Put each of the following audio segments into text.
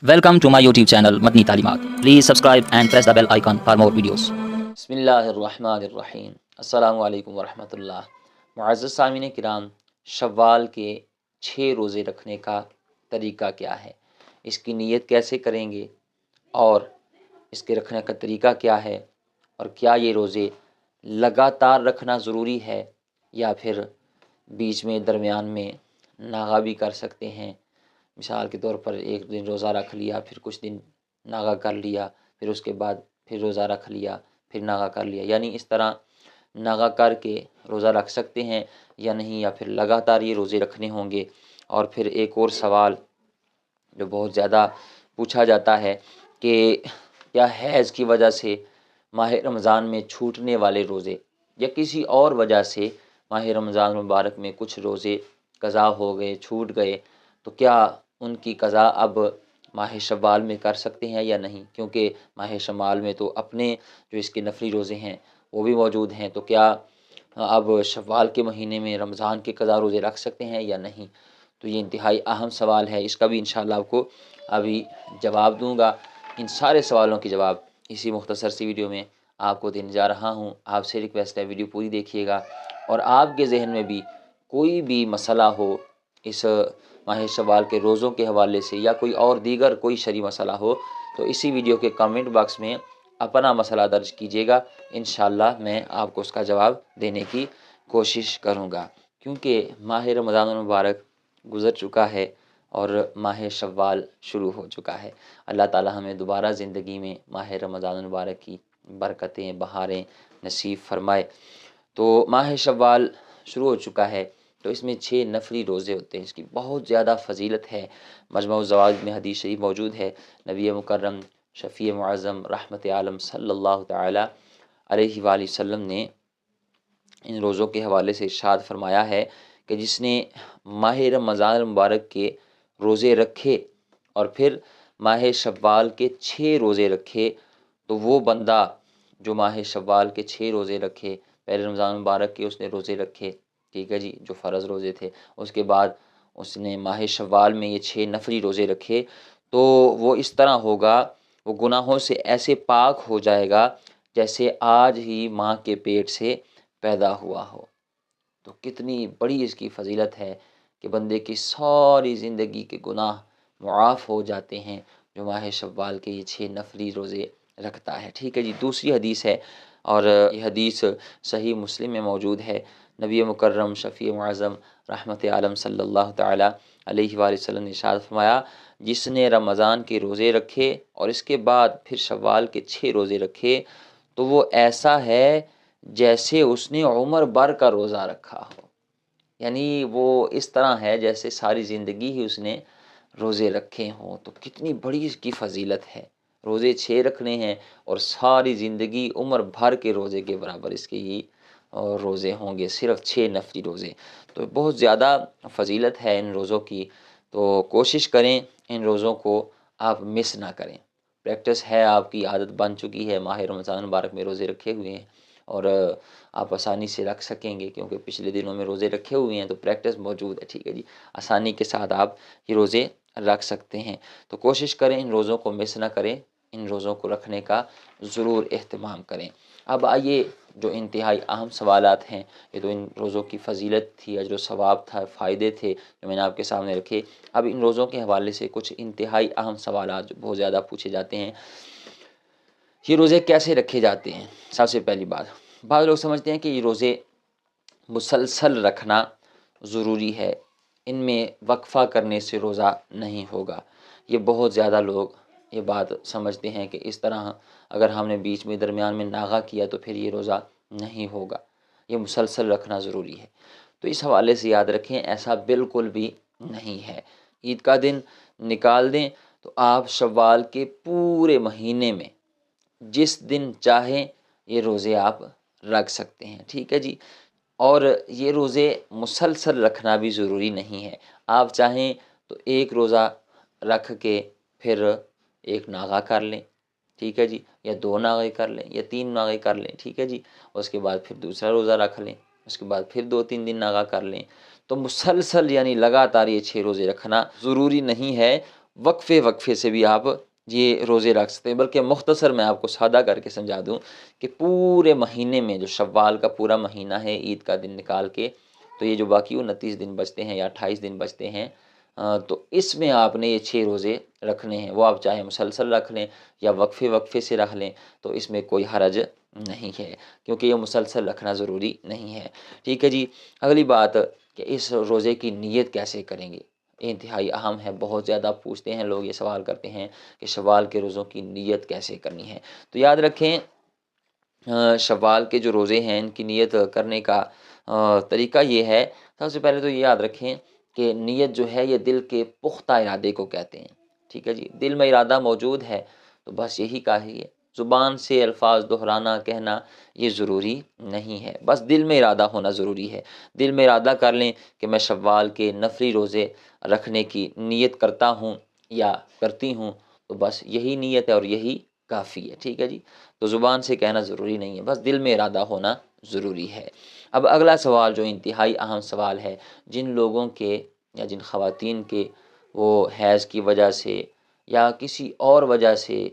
Welcome to my YouTube channel Matni Talimat. Please subscribe and press the bell icon for more videos. बिस्मिल्लाहिर्रहमानिर्रहीम। अस्सलामु अलैकुम वरहमतुल्लाह। मुअज़्ज़ज़ सामिन किराम, शव्वाल के 6 रोज़े रखने का तरीका क्या है, इसकी नीयत कैसे करेंगे और इसके रखने का तरीका क्या है, और क्या ये रोज़े लगातार रखना ज़रूरी है या फिर बीच में दरमियान में नागा भी कर सकते हैं। मिसाल के तौर पर एक दिन रोज़ा रख लिया, फिर कुछ दिन नागा कर लिया, फिर उसके बाद फिर रोज़ा रख लिया, फिर नागा कर लिया, यानी इस तरह नागा करके रोज़ा रख सकते हैं या नहीं, या फिर लगातार ये रोज़े रखने होंगे। और फिर एक और सवाल जो बहुत ज़्यादा पूछा जाता है कि क्या हैज़ की वजह से माह रमज़ान में छूटने वाले रोज़े या किसी और वजह से माह रमज़ान मुबारक में कुछ रोज़े क़ज़ा हो गए, छूट गए, तो क्या उनकी क़ज़ा अब माह शव्वाल में कर सकते हैं या नहीं, क्योंकि माह शव्वाल में तो अपने जो इसके नफली रोज़े हैं वो भी मौजूद हैं। तो क्या अब शव्वाल के महीने में रमज़ान के क़ज़ा रोज़े रख सकते हैं या नहीं। तो ये इंतहाई अहम सवाल है, इसका भी इंशाअल्लाह आपको अभी जवाब दूंगा। इन सारे सवालों के जवाब इसी मुख्तसर सी वीडियो में आपको देने जा रहा हूँ। आपसे रिक्वेस्ट है वीडियो पूरी देखिएगा, और आपके जहन में भी कोई भी मसला हो इस माह शव्वाल के रोज़ों के हवाले से या कोई और दीगर कोई शरई मसला हो, तो इसी वीडियो के कमेंट बॉक्स में अपना मसला दर्ज कीजिएगा। इंशाअल्लाह मैं आपको उसका जवाब देने की कोशिश करूँगा, क्योंकि माह रमज़ान मुबारक गुज़र चुका है और माह शव्वाल शुरू हो चुका है। अल्लाह ताला हमें दोबारा ज़िंदगी में माह रमज़ान मुबारक की बरकतें, बहारें नसीब फरमाए। तो माह शव्वाल शुरू हो चुका है, तो इसमें 6 नफली रोज़े होते हैं, इसकी बहुत ज़्यादा फ़जीलत है। मजमू ज़वाइद में हदीस शरीफ मौजूद है। नबी मुकर्रम शफ़ी मुअज़्ज़म रहमत आलम सल्लल्लाहु तआला अलैहि वसल्लम ने इन रोज़ों के हवाले से इरशाद फरमाया है कि जिसने माह रमज़ान मुबारक के रोज़े रखे और फिर माह शव्वाल के 6 रोज़े रखे, तो वो बंदा जो माह शव्वाल के 6 रोज़े रखे, पहले रमज़ान मुबारक के उसने रोज़े रखे, ठीक है जी, जो फ़र्ज़ रोज़े थे, उसके बाद उसने माह शव्वाल में ये 6 नफली रोज़े रखे, तो वो इस तरह होगा, वो गुनाहों से ऐसे पाक हो जाएगा जैसे आज ही माँ के पेट से पैदा हुआ हो। तो कितनी बड़ी इसकी फ़जीलत है कि बंदे की सारी ज़िंदगी के गुनाह मुआफ़ हो जाते हैं जो माह शव्वाल के ये 6 नफली रोज़े रखता है। ठीक है जी। दूसरी हदीस है, और ये हदीस सही मुस्लिम में मौजूद है। नबी मुकर्रम शफ़ी मुअज़्ज़म रहमत आलम सल्लल्लाहु तआला अलैहि वसल्लम ने इरशाद फरमाया, जिसने रमज़ान के रोज़े रखे और इसके बाद फिर शव्वाल के 6 रोज़े रखे, तो वो ऐसा है जैसे उसने उम्र भर का रोज़ा रखा हो। यानी वो इस तरह है जैसे सारी ज़िंदगी ही उसने रोज़े रखे हों। तो कितनी बड़ी इसकी फ़जीलत है। रोज़े 6 रखने हैं और सारी ज़िंदगी उम्र भर के रोज़े के बराबर इसके ये रोज़े होंगे, सिर्फ़ 6 नफली रोज़े। तो बहुत ज़्यादा फ़जीलत है इन रोज़ों की। तो कोशिश करें इन रोज़ों को आप मिस ना करें। प्रैक्टिस है, आपकी आदत बन चुकी है, माह रमज़ान मुबारक में रोज़े रखे हुए हैं और आप आसानी से रख सकेंगे, क्योंकि पिछले दिनों में रोज़े रखे हुए हैं, तो प्रैक्टिस मौजूद है। ठीक है जी, आसानी के साथ आप ये रोज़े रख सकते हैं। तो कोशिश करें इन रोज़ों को मिस ना करें, इन रोज़ों को रखने का ज़रूर एहतमाम करें। अब आइए जो इंतहाई अहम सवालात हैं, ये तो इन रोज़ों की फ़जीलत थी, अजर व सवाब था, फ़ायदे थे जो मैंने आपके सामने रखे। अब इन रोज़ों के हवाले से कुछ इंतहाई अहम सवालात जो बहुत ज़्यादा पूछे जाते हैं, ये रोज़े कैसे रखे जाते हैं। सबसे पहली बात, बाद लोग समझते हैं कि ये रोज़े मुसलसल रखना ज़रूरी है, इनमें वक्फ़ा करने से रोज़ा नहीं होगा। ये बहुत ज़्यादा लोग ये बात समझते हैं कि इस तरह अगर हमने बीच में दरमियान में नागा किया तो फिर ये रोज़ा नहीं होगा, ये मुसलसल रखना ज़रूरी है। तो इस हवाले से याद रखें, ऐसा बिल्कुल भी नहीं है। ईद का दिन निकाल दें तो आप शव्वाल के पूरे महीने में जिस दिन चाहें ये रोज़े आप रख सकते हैं। ठीक है जी। और ये रोज़े मुसलसल रखना भी ज़रूरी नहीं है। आप चाहें तो एक रोज़ा रख के फिर एक नागा कर लें, ठीक है जी, या 2 नागे कर लें या 3 नागे कर लें, ठीक है जी। उसके बाद फिर दूसरा रोज़ा रख लें, उसके बाद फिर 2-3 दिन नागा कर लें। तो मुसलसल यानी लगातार ये 6 रोज़े रखना ज़रूरी नहीं है। وقفے وقفے سے بھی آپ یہ روزے رکھ سکتے ہیں۔ بلکہ مختصر میں آپ کو سادہ کر کے سمجھا دوں کہ پورے مہینے میں جو شوال کا پورا مہینہ ہے عید کا دن نکال کے، تو یہ جو باقی 29 دن بچتے ہیں یا 28 دن بچتے ہیں، تو اس میں آپ نے یہ 6 روزے رکھنے ہیں۔ وہ آپ چاہے مسلسل رکھ لیں یا وقفے وقفے سے رکھ لیں، تو اس میں کوئی حرج نہیں ہے، کیونکہ یہ مسلسل رکھنا ضروری نہیں ہے۔ ٹھیک ہے جی۔ اگلی بات کہ اس روزے کی نیت کیسے کریں گے، یہ انتہائی اہم ہے۔ بہت زیادہ پوچھتے ہیں لوگ، یہ سوال کرتے ہیں کہ شوال کے روزوں کی نیت کیسے کرنی ہے۔ تو یاد رکھیں شوال کے جو روزے ہیں ان کی نیت کرنے کا طریقہ یہ ہے، سب سے پہلے تو یہ یاد رکھیں کہ نیت جو ہے یہ دل کے پختہ ارادے کو کہتے ہیں۔ ٹھیک ہے جی، دل میں ارادہ موجود ہے تو بس یہی کافی ہے، زبان سے الفاظ دہرانا کہنا یہ ضروری نہیں ہے، بس دل میں ارادہ ہونا ضروری ہے۔ دل میں ارادہ کر لیں کہ میں شوال کے نفلی روزے رکھنے کی نیت کرتا ہوں یا کرتی ہوں، تو بس یہی نیت ہے اور یہی کافی ہے۔ ٹھیک ہے جی، تو زبان سے کہنا ضروری نہیں ہے، بس دل میں ارادہ ہونا ضروری ہے۔ اب اگلا سوال جو انتہائی اہم سوال ہے، جن لوگوں کے یا جن خواتین کے وہ حیض کی وجہ سے یا کسی اور وجہ سے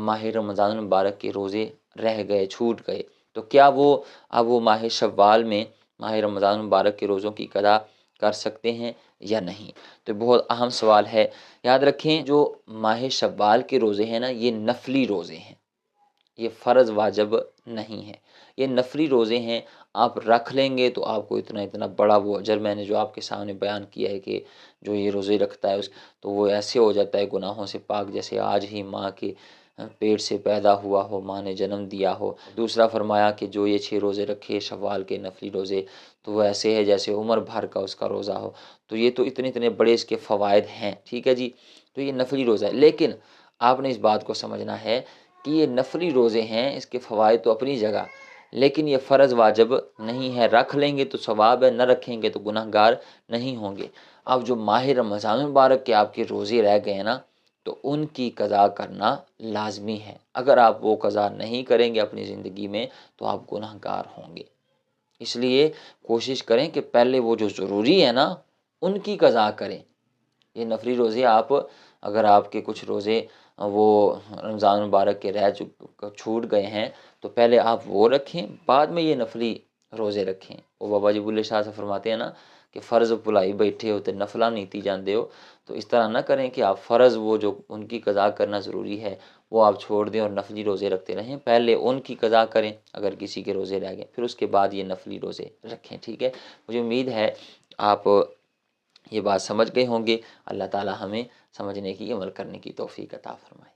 ماہ رمضان المبارک کے روزے رہ گئے، چھوٹ گئے، تو کیا وہ اب وہ ماہ شوال میں ماہ رمضان المبارک کے روزوں کی قضا کر سکتے ہیں یا نہیں؟ تو بہت اہم سوال ہے۔ یاد رکھیں جو ماہ شوال کے روزے ہیں نا، یہ نفلی روزے ہیں، یہ فرض واجب نہیں ہے، یہ نفلی روزے ہیں۔ آپ رکھ لیں گے تو آپ کو اتنا بڑا وہ اجر میں نے جو آپ کے سامنے بیان کیا ہے کہ جو یہ روزے رکھتا ہے تو وہ ایسے ہو جاتا ہے گناہوں سے پاک جیسے آج ہی ماں کے پیٹ سے پیدا ہوا ہو، ماں نے جنم دیا ہو۔ دوسرا فرمایا کہ جو یہ 6 روزے رکھے شوال کے نفلی روزے، تو وہ ایسے ہے جیسے عمر بھر کا اس کا روزہ ہو۔ تو یہ تو اتنے بڑے اس کے فوائد ہیں۔ ٹھیک ہے جی، تو یہ نفلی روزہ ہے، لیکن آپ نے اس بات کو سمجھنا ہے کہ یہ نفلی روزے ہیں، اس کے فوائد تو اپنی جگہ، لیکن یہ فرض واجب نہیں ہے۔ رکھ لیں گے تو ثواب ہے، نہ رکھیں گے تو گناہ گار نہیں ہوں گے۔ اب جو ماہ رمضان مبارک کے آپ کے روزے رہ گئے نا، تو ان کی قضا کرنا لازمی ہے۔ اگر آپ وہ قضا نہیں کریں گے اپنی زندگی میں تو آپ گناہ گار ہوں گے۔ اس لیے کوشش کریں کہ پہلے وہ جو ضروری ہے نا ان کی قضا کریں۔ یہ نفلی روزے اگر آپ کے کچھ روزے وہ رمضان مبارک کے چھوٹ گئے ہیں تو پہلے آپ وہ رکھیں، بعد میں یہ نفلی روزے رکھیں۔ وہ بابا جی بلے شاہ سے فرماتے ہیں نا کہ فرض بھلائی بیٹھے ہو تے نفلہ نیتی جاندے ہو، تو اس طرح نہ کریں کہ آپ فرض وہ جو ان کی قضا کرنا ضروری ہے وہ آپ چھوڑ دیں اور نفلی روزے رکھتے رہیں۔ پہلے ان کی قضا کریں اگر کسی کے روزے رہ گئے، پھر اس کے بعد یہ نفلی روزے رکھیں۔ ٹھیک ہے، مجھے امید ہے آپ یہ بات سمجھ گئے ہوں گے۔ اللہ تعالی ہمیں سمجھنے کی، عمل کرنے کی توفیق عطا فرمائے۔